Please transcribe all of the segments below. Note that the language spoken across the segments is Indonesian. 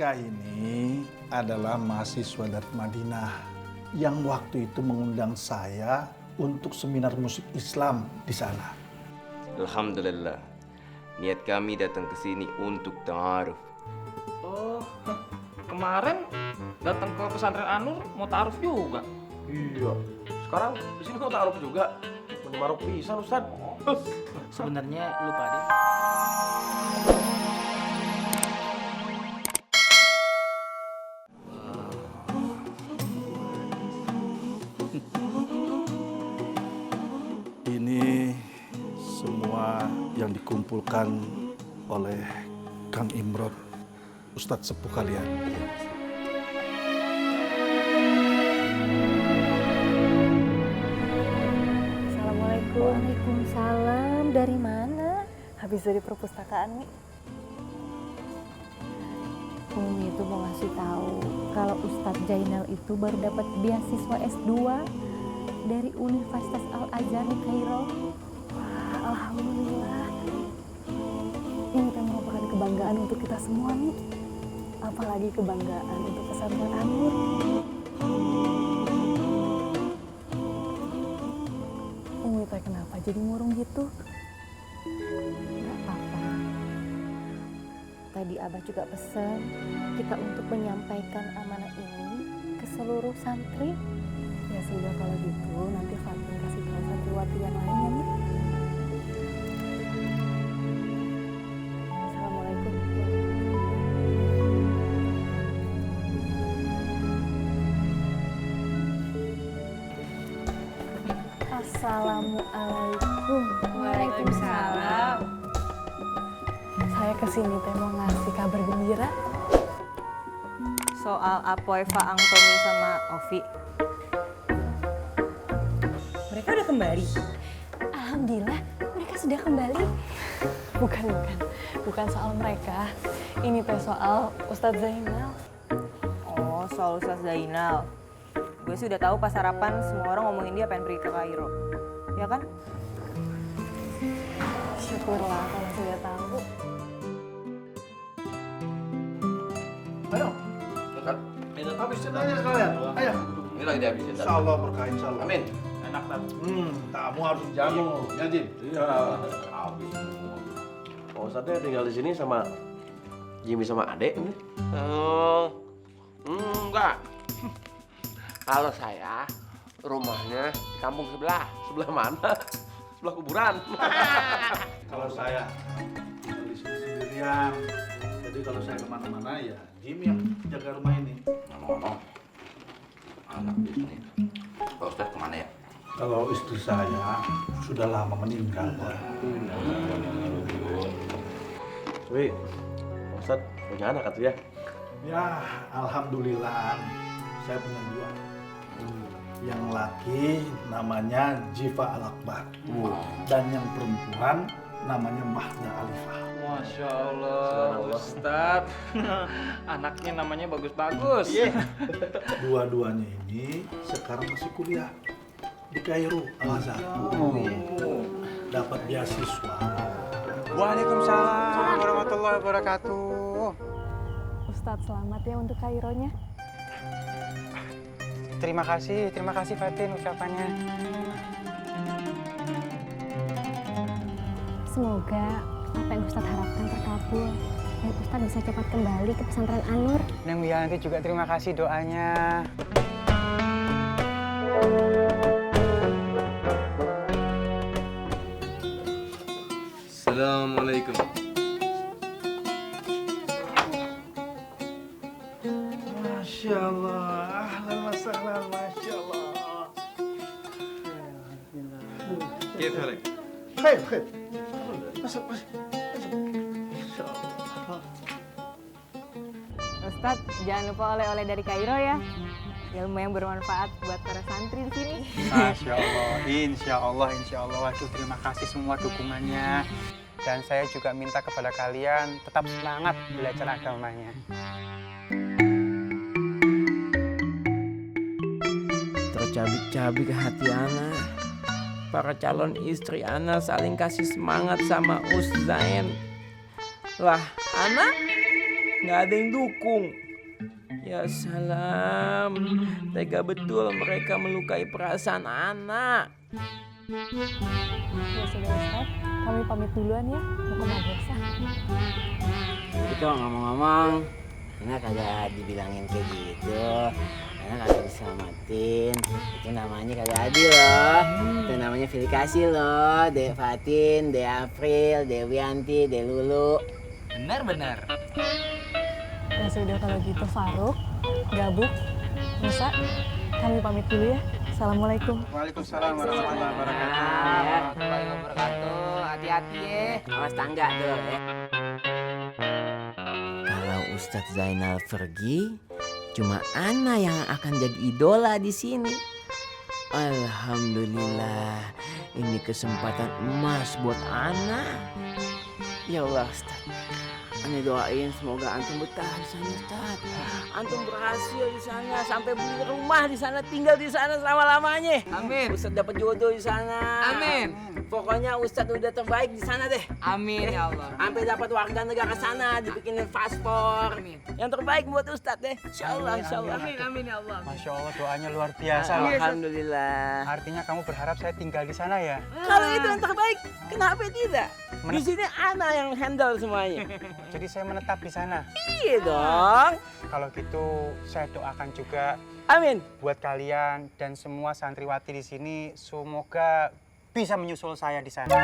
Rizka ini adalah mahasiswa dari Madinah yang waktu itu mengundang saya untuk seminar musik Islam di sana. Alhamdulillah, niat kami datang ke sini untuk ta'aruf. Oh, kemarin datang ke pesantren Anur mau ta'aruf juga. Iya. Sekarang di sini kok taruh juga. Menyemaruh pisan Ustaz. Sebenarnya lupa deh. Ini semua yang dikumpulkan oleh Kang Imron, Ustadz sepuh kalian. Assalamualaikum. Waalaikumsalam. Dari mana? Habis dari perpustakaan, Mi. Umi itu mau ngasih tahu kalau Ustadz Jainal itu baru dapat beasiswa S2 dari Universitas Al-Azhar di Kairo. Wah, alhamdulillah. Ini kan merupakan kebanggaan untuk kita semua, Mi. Apalagi kebanggaan untuk pesantren Anur. Umi teh kenapa jadi murung gitu? Gak apa-apa. Tadi Abah juga pesan kita untuk menyampaikan amanah ini ke seluruh santri. Ya sudah kalau gitu nanti Fatin kasih tahu santriwati yang lainnya nih. Assalamualaikum. Assalamualaikum. Waalaikumsalam. Saya kesini teh mau ngasih kabar gembira. Soal Apoy, Faang, Tommy sama Ovi. Mereka udah kembali. Alhamdulillah mereka sudah kembali. Bukan soal mereka. Ini teh soal Ustadz Zainal. Oh, soal Ustaz Zainal. Gue sih udah tahu pas sarapan semua orang ngomongin dia pengen pergi ke Kairo. Ya kan? Syukurlah kalau sudah tahu. Ayo, Ustaz, habisin aja sekalian. Ayo. ini lagi dihabisin. Ustaz. Insya Allah berkah, insya Allah. Amin. Enak kan? Kamu harus jago, ya Jin? Iya. Habis semua. Oh, Ustaznya tinggal di sini sama Jimmy sama Adek ini. Enggak. Kalau saya rumahnya di kampung sebelah. Sebelah mana? Sebelah kuburan. Kalau saya tinggal di sini sendirian. Jadi kalau saya kemana-mana ya Jimmy yang jaga rumah ini. Ngomong-ngomong, anak di sini. Pak Ustaz kemana ya? Kalau istri saya sudah lama meninggal. Wih, Pak Ustaz punya anak atau ya? Ya, alhamdulillah saya punya dua. Yang laki namanya Jiva Al-Akbar. Dan yang perempuan namanya Mahda Alifah. Masya Allah, Ustadz. Anaknya namanya bagus-bagus. Dua-duanya ini sekarang masih kuliah di Kairo, Al-Azhar. Dapat beasiswa. Waalaikumsalam warahmatullahi wabarakatuh. Ustadz selamat ya untuk Kaironya. Terima kasih Fatin ucapannya. Semoga apa yang Ustadz harapkan terkabul dan Ustadz bisa cepat kembali ke pesantren Anur. Neng Wiyanti juga terima kasih doanya. Assalamualaikum. Masya Allah, ahlan wa sahlan, Masya Allah. Kif halik? Khair. Masuk. Masya Allah. Ustadz, jangan lupa oleh-oleh dari Kairo ya. Ilmu yang bermanfaat buat para santri di sini. Masya Allah, insya Allah. Waduh, terima kasih semua dukungannya. Dan saya juga minta kepada kalian tetap semangat belajar agamanya. Tercabik-cabik hati Ana. Para calon istri Ana saling kasih semangat sama Zain. Lah, Ana nggak ada yang dukung. Ya salam, tega betul mereka melukai perasaan anak. Ya sudah Ustaz, kami pamit duluan ya, mau ke madrasah. Tapi kok ngomong-ngomong, anak kagak dibilangin kayak gitu. Anak kagak diselamatin. Itu namanya kagak adil loh. Itu namanya verifikasi loh. Dek Fatin, Dek April, Dek Wianti, Dek Lulu. Benar. Ya sudah kalau gitu Faruk, Gabuk, Musa, kami pamit dulu ya. Assalamualaikum. Waalaikumsalam warahmatullahi wabarakatuh. Warahmatullahi wabarakatuh. Hati-hati ya. Awas tangga tuh ya. Kalau Ustadz Zainal pergi, cuma Ana yang akan jadi idola di sini. Alhamdulillah, ini kesempatan emas buat Ana. Ya Allah Ustadz, Ana doain semoga antum betah di sana Ustaz. Antum berhasil di sana sampai beli rumah di sana, tinggal di sana selama-lamanya. Amin. Ustaz dapat jodoh di sana. Amin. Pokoknya Ustaz udah terbaik di sana deh. Amin ya Allah. Sampai dapat warga negara sana, dibikinin paspor. Amin. Yang terbaik buat Ustaz deh. Insyaallah, insyaallah. Amin ya Allah. Masya Allah, doanya luar biasa loh. Alhamdulillah. Artinya kamu berharap saya tinggal di sana ya? Kalau itu yang terbaik, kenapa tidak? Di sini Ana yang handle semuanya. Jadi saya menetap di sana. Iya dong. Kalau gitu saya doakan juga Amin. buat kalian dan semua santriwati di sini, semoga bisa menyusul saya di sana.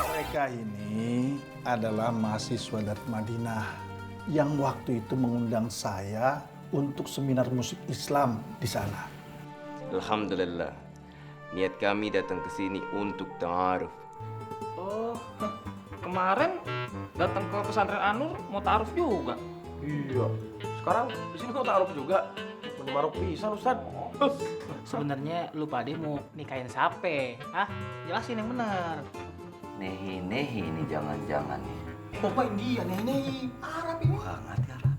Mereka ini adalah mahasiswa dari Madinah yang waktu itu mengundang saya untuk seminar musik Islam di sana. Alhamdulillah, niat kami datang ke sini untuk ta'aruf. Oh, kemarin datang ke pesantren Anur mau ta'aruf juga. Iya. Sekarang di sini kok taruh juga. Maruk pisan Ustaz. Sebenarnya lu pade mau nikahin siapa? Hah? Jelasin yang benar. Nehi ini jangan-jangan nih. Bapak India, nenek Arab ini. Wah, ngerti Arab.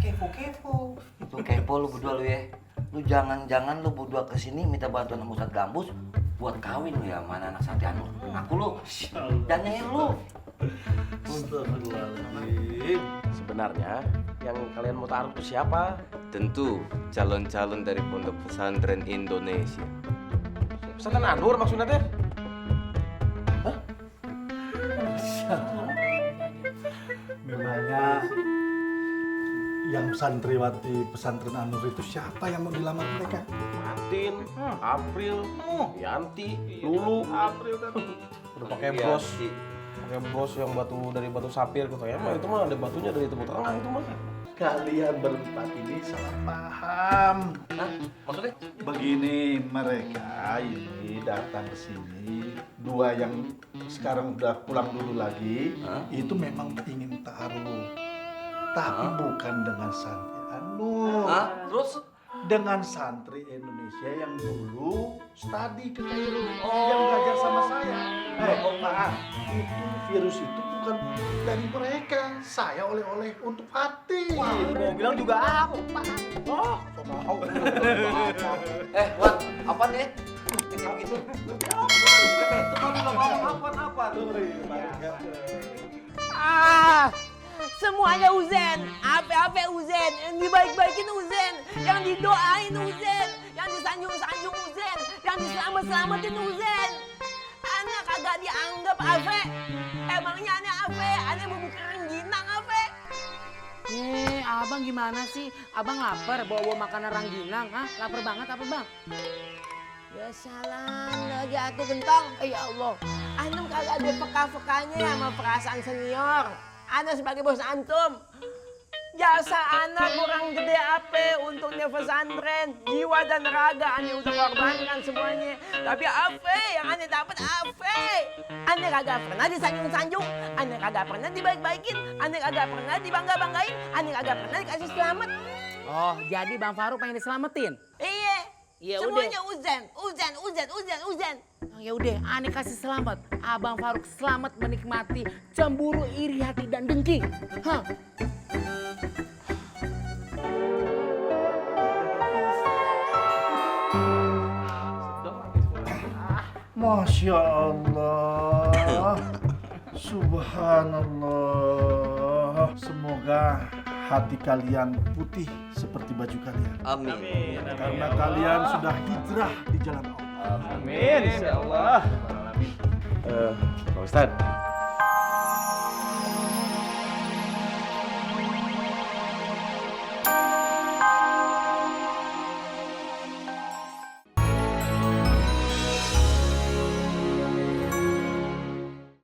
Kepo. Lu kepo lu berdua lu ya. Lu jangan-jangan lu berdua kesini minta bantuan sama Ustadz Gambus buat kawin lu ya mana anak santri Anur. Aku lu. Dan Nehi lu. Astagfirullahaladzim. Sebenarnya yang kalian mau taruh itu siapa? Tentu calon-calon dari pondok pesantren Indonesia. Pesantren Anur maksudnya teh? Memangnya yang santriwati pesantren Anur itu siapa yang mau dilamar mereka? Fatin, April, Yanti, Lulu. April kan. Udah pakai bros. Pakai bros yang dari batu sapir gitu ya. Itu mah ada batunya dari Timur Tengah itu mah. Kalian berempat ini salah paham. Hah? Maksudnya? Begini, mereka ini datang ke sini, dua yang sekarang udah pulang dulu lagi, itu memang ingin taruh. Tapi bukan dengan santri Anur. Terus? Dengan santri Indonesia yang dulu studi ke Kairo, yang belajar sama saya. Maaf, itu virus itu bukan dari mereka. Saya oleh-oleh untuk hati. Mau bilang juga aku, Pak. Oh, so tahu. Wan, apa nih? Kayak gitu. Itu kan udah ngomong apa? Semuanya Uzen, apa Uzen, yang dibaik-baikin Uzen, yang didoain Uzen, yang disanjung-sanjung Uzen, yang diselamat-selamatin Uzen. Anak kagak dianggap Ave. Emangnya aneh Ave, aneh mau buka rengginang Ave. Abang gimana sih? Abang lapar bawa makanan rangginang, ah? Lapar banget apa bang? Ya salam lagi aku gentong. Ya Allah, antum kagak ada peka-pekanya sama perasaan senior. Ana sebagai bos antum, jasa anak kurang gede apa untuk pesantren, jiwa dan raga ane udah korbankan semuanya. Tapi apa yang ane dapat apa? Ane kagak pernah disanjung-sanjung, ane kagak pernah dibaik-baikin, ane kagak pernah dibangga-banggain, ane kagak pernah dikasih selamat. Oh, jadi Bang Faruk pengen diselamatin? Iya. Ya Semuanya udah. Uzen. Ya udah, ane kasih selamat. Abang Faruk selamat menikmati cemburu, iri hati dan dengki. Hah? Masya Allah, Subhanallah. Semoga hati kalian putih seperti baju kalian. Amin. Karena kalian sudah hijrah di jalan Allah. Amin, insya Allah. Pak Ustadz,